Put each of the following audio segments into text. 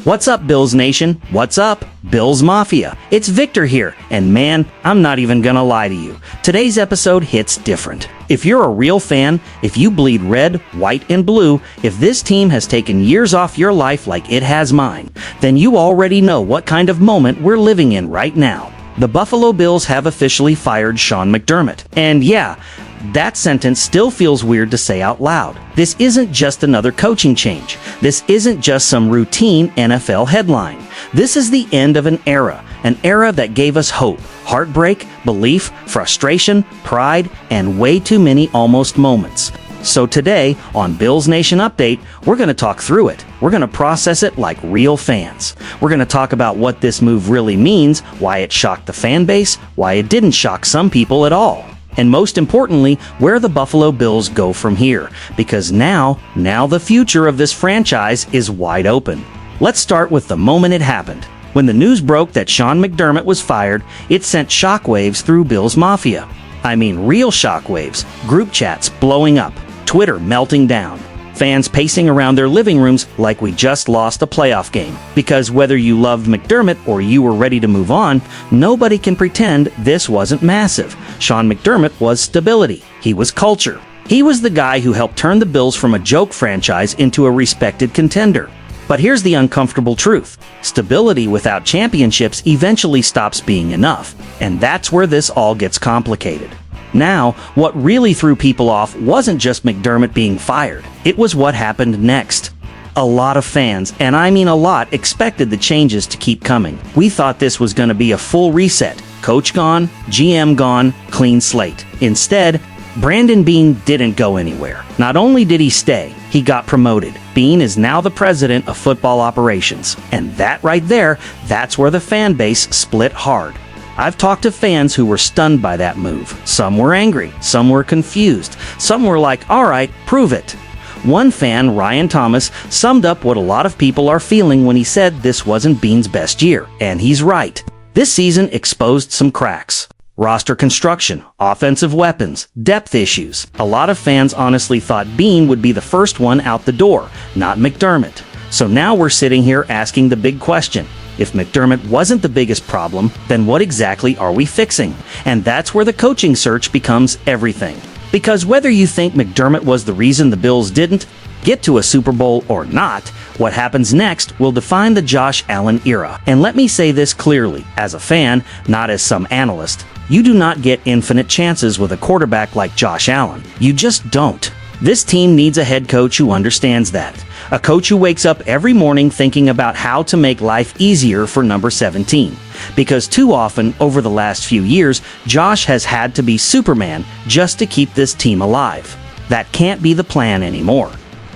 What's up, Bills Nation? What's up, Bills Mafia? It's Victor here, and man, I'm not even gonna lie to you. Today's episode hits different. If you're a real fan, if you bleed red, white, and blue, if this team has taken years off your life like it has mine, then you already know what kind of moment we're living in right now. The Buffalo Bills have officially fired Sean McDermott. And yeah, that sentence still feels weird to say out loud. This isn't just another coaching change. This isn't just some routine NFL headline. This is the end of an era that gave us hope, heartbreak, belief, frustration, pride, and way too many almost moments. So today, on Bills Nation Update, we're going to talk through it. We're going to process it like real fans. We're going to talk about what this move really means, why it shocked the fan base, why it didn't shock some people at all. And most importantly, where the Buffalo Bills go from here. Because now the future of this franchise is wide open. Let's start with the moment it happened. When the news broke that Sean McDermott was fired, it sent shockwaves through Bills Mafia. I mean real shockwaves, group chats blowing up, Twitter melting down, fans pacing around their living rooms like we just lost a playoff game. Because whether you loved McDermott or you were ready to move on, nobody can pretend this wasn't massive. Sean McDermott was stability. He was culture. He was the guy who helped turn the Bills from a joke franchise into a respected contender. But here's the uncomfortable truth. Stability without championships eventually stops being enough. And that's where this all gets complicated. Now, what really threw people off wasn't just McDermott being fired. It was what happened next. A lot of fans, and I mean a lot, expected the changes to keep coming. We thought this was going to be a full reset. Coach gone, GM gone, clean slate. Instead, Brandon Beane didn't go anywhere. Not only did he stay, he got promoted. Beane is now the president of football operations. And that right there, that's where the fan base split hard. I've talked to fans who were stunned by that move. Some were angry, some were confused, some were like, all right, prove it. One fan, Ryan Thomas, summed up what a lot of people are feeling when he said this wasn't Beane's best year. And he's right. This season exposed some cracks. Roster construction, offensive weapons, depth issues. A lot of fans honestly thought Beane would be the first one out the door, not McDermott. So now we're sitting here asking the big question. If McDermott wasn't the biggest problem, then what exactly are we fixing? And that's where the coaching search becomes everything. Because whether you think McDermott was the reason the Bills didn't get to a Super Bowl or not, what happens next will define the Josh Allen era. And let me say this clearly, as a fan, not as some analyst. You do not get infinite chances with a quarterback like Josh Allen. You just don't. This team needs a head coach who understands that. A coach who wakes up every morning thinking about how to make life easier for number 17. Because too often, over the last few years, Josh has had to be Superman just to keep this team alive. That can't be the plan anymore.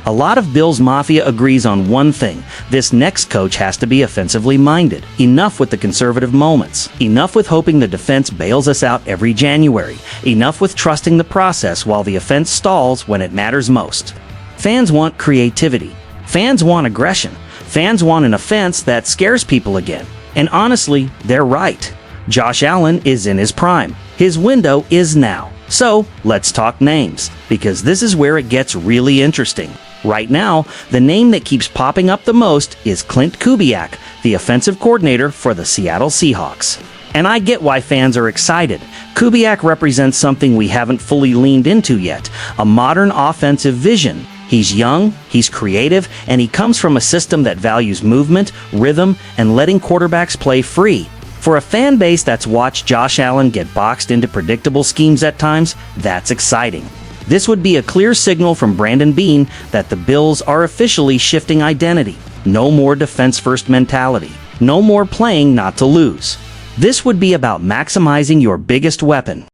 A lot of Bills Mafia agrees on one thing. This next coach has to be offensively minded. Enough with the conservative moments. Enough with hoping the defense bails us out every January. Enough with trusting the process while the offense stalls when it matters most. Fans want creativity. Fans want aggression. Fans want an offense that scares people again. And honestly, they're right. Josh Allen is in his prime. His window is now. So, let's talk names, because this is where it gets really interesting. Right now, the name that keeps popping up the most is Clint Kubiak, the offensive coordinator for the Seattle Seahawks. And I get why fans are excited. Kubiak represents something we haven't fully leaned into yet, a modern offensive vision. He's young, he's creative, and he comes from a system that values movement, rhythm, and letting quarterbacks play free. For a fan base that's watched Josh Allen get boxed into predictable schemes at times, that's exciting. This would be a clear signal from Brandon Beane that the Bills are officially shifting identity. No more defense-first mentality. No more playing not to lose. This would be about maximizing your biggest weapon.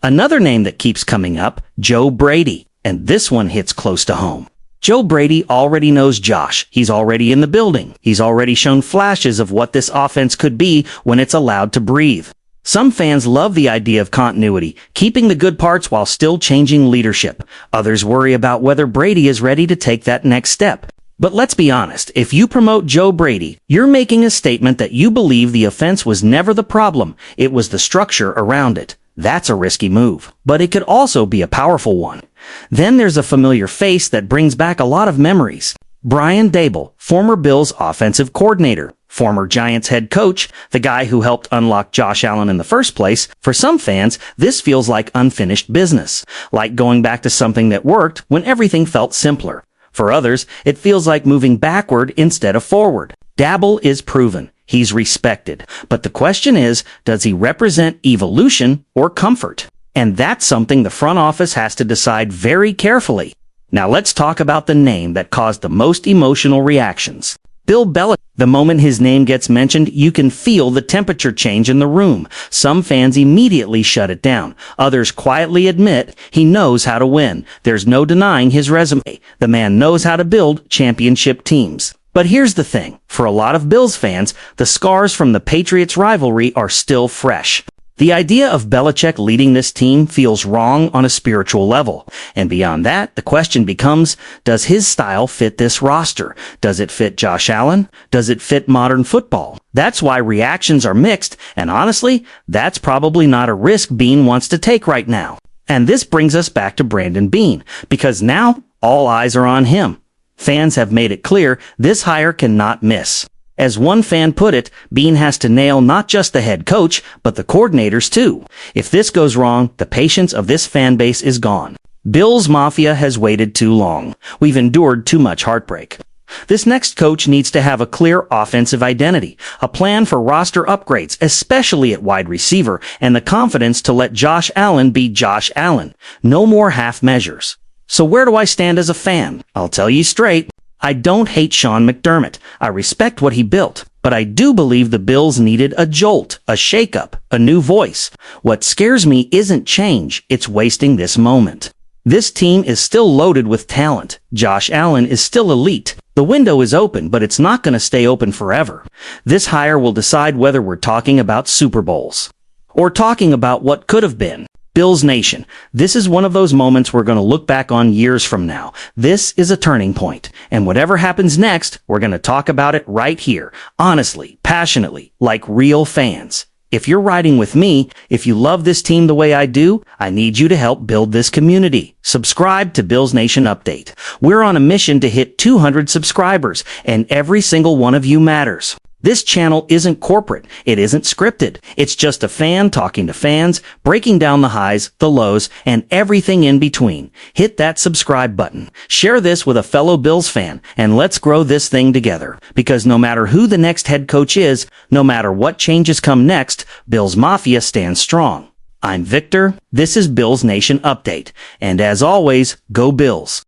Another name that keeps coming up, Joe Brady, and this one hits close to home. Joe Brady already knows Josh. He's already in the building. He's already shown flashes of what this offense could be when it's allowed to breathe. Some fans love the idea of continuity, keeping the good parts while still changing leadership. Others worry about whether Brady is ready to take that next step. But let's be honest, if you promote Joe Brady, you're making a statement that you believe the offense was never the problem, it was the structure around it. That's a risky move, but it could also be a powerful one. Then there's a familiar face that brings back a lot of memories. Brian Daboll, former Bills offensive coordinator, former Giants head coach, the guy who helped unlock Josh Allen in the first place. For some fans, this feels like unfinished business, like going back to something that worked when everything felt simpler. For others, it feels like moving backward instead of forward. Daboll is proven. He's respected. But the question is, does he represent evolution or comfort? And that's something the front office has to decide very carefully. Now let's talk about the name that caused the most emotional reactions. Bill Belichick. The moment his name gets mentioned, you can feel the temperature change in the room. Some fans immediately shut it down. Others quietly admit he knows how to win. There's no denying his resume. The man knows how to build championship teams. But here's the thing. For a lot of Bills fans, the scars from the Patriots rivalry are still fresh. The idea of Belichick leading this team feels wrong on a spiritual level. And beyond that, the question becomes, does his style fit this roster? Does it fit Josh Allen? Does it fit modern football? That's why reactions are mixed, and honestly, that's probably not a risk Beane wants to take right now. And this brings us back to Brandon Beane, because now all eyes are on him. Fans have made it clear this hire cannot miss. As one fan put it, Beane has to nail not just the head coach, but the coordinators too. If this goes wrong, the patience of this fan base is gone. Bills Mafia has waited too long. We've endured too much heartbreak. This next coach needs to have a clear offensive identity, a plan for roster upgrades, especially at wide receiver, and the confidence to let Josh Allen be Josh Allen. No more half measures. So where do I stand as a fan? I'll tell you straight. I don't hate Sean McDermott. I respect what he built. But I do believe the Bills needed a jolt, a shakeup, a new voice. What scares me isn't change, it's wasting this moment. This team is still loaded with talent. Josh Allen is still elite. The window is open, but it's not going to stay open forever. This hire will decide whether we're talking about Super Bowls or talking about what could have been. Bills Nation, this is one of those moments we're going to look back on years from now. This is a turning point, and whatever happens next, we're going to talk about it right here, honestly, passionately, like real fans. If you're riding with me, if you love this team the way I do, I need you to help build this community. Subscribe to Bills Nation Update. We're on a mission to hit 200 subscribers, and every single one of you matters. This channel isn't corporate. It isn't scripted. It's just a fan talking to fans, breaking down the highs, the lows, and everything in between. Hit that subscribe button. Share this with a fellow Bills fan, and let's grow this thing together. Because no matter who the next head coach is, no matter what changes come next, Bills Mafia stands strong. I'm Victor. This is Bills Nation Update. And as always, go Bills.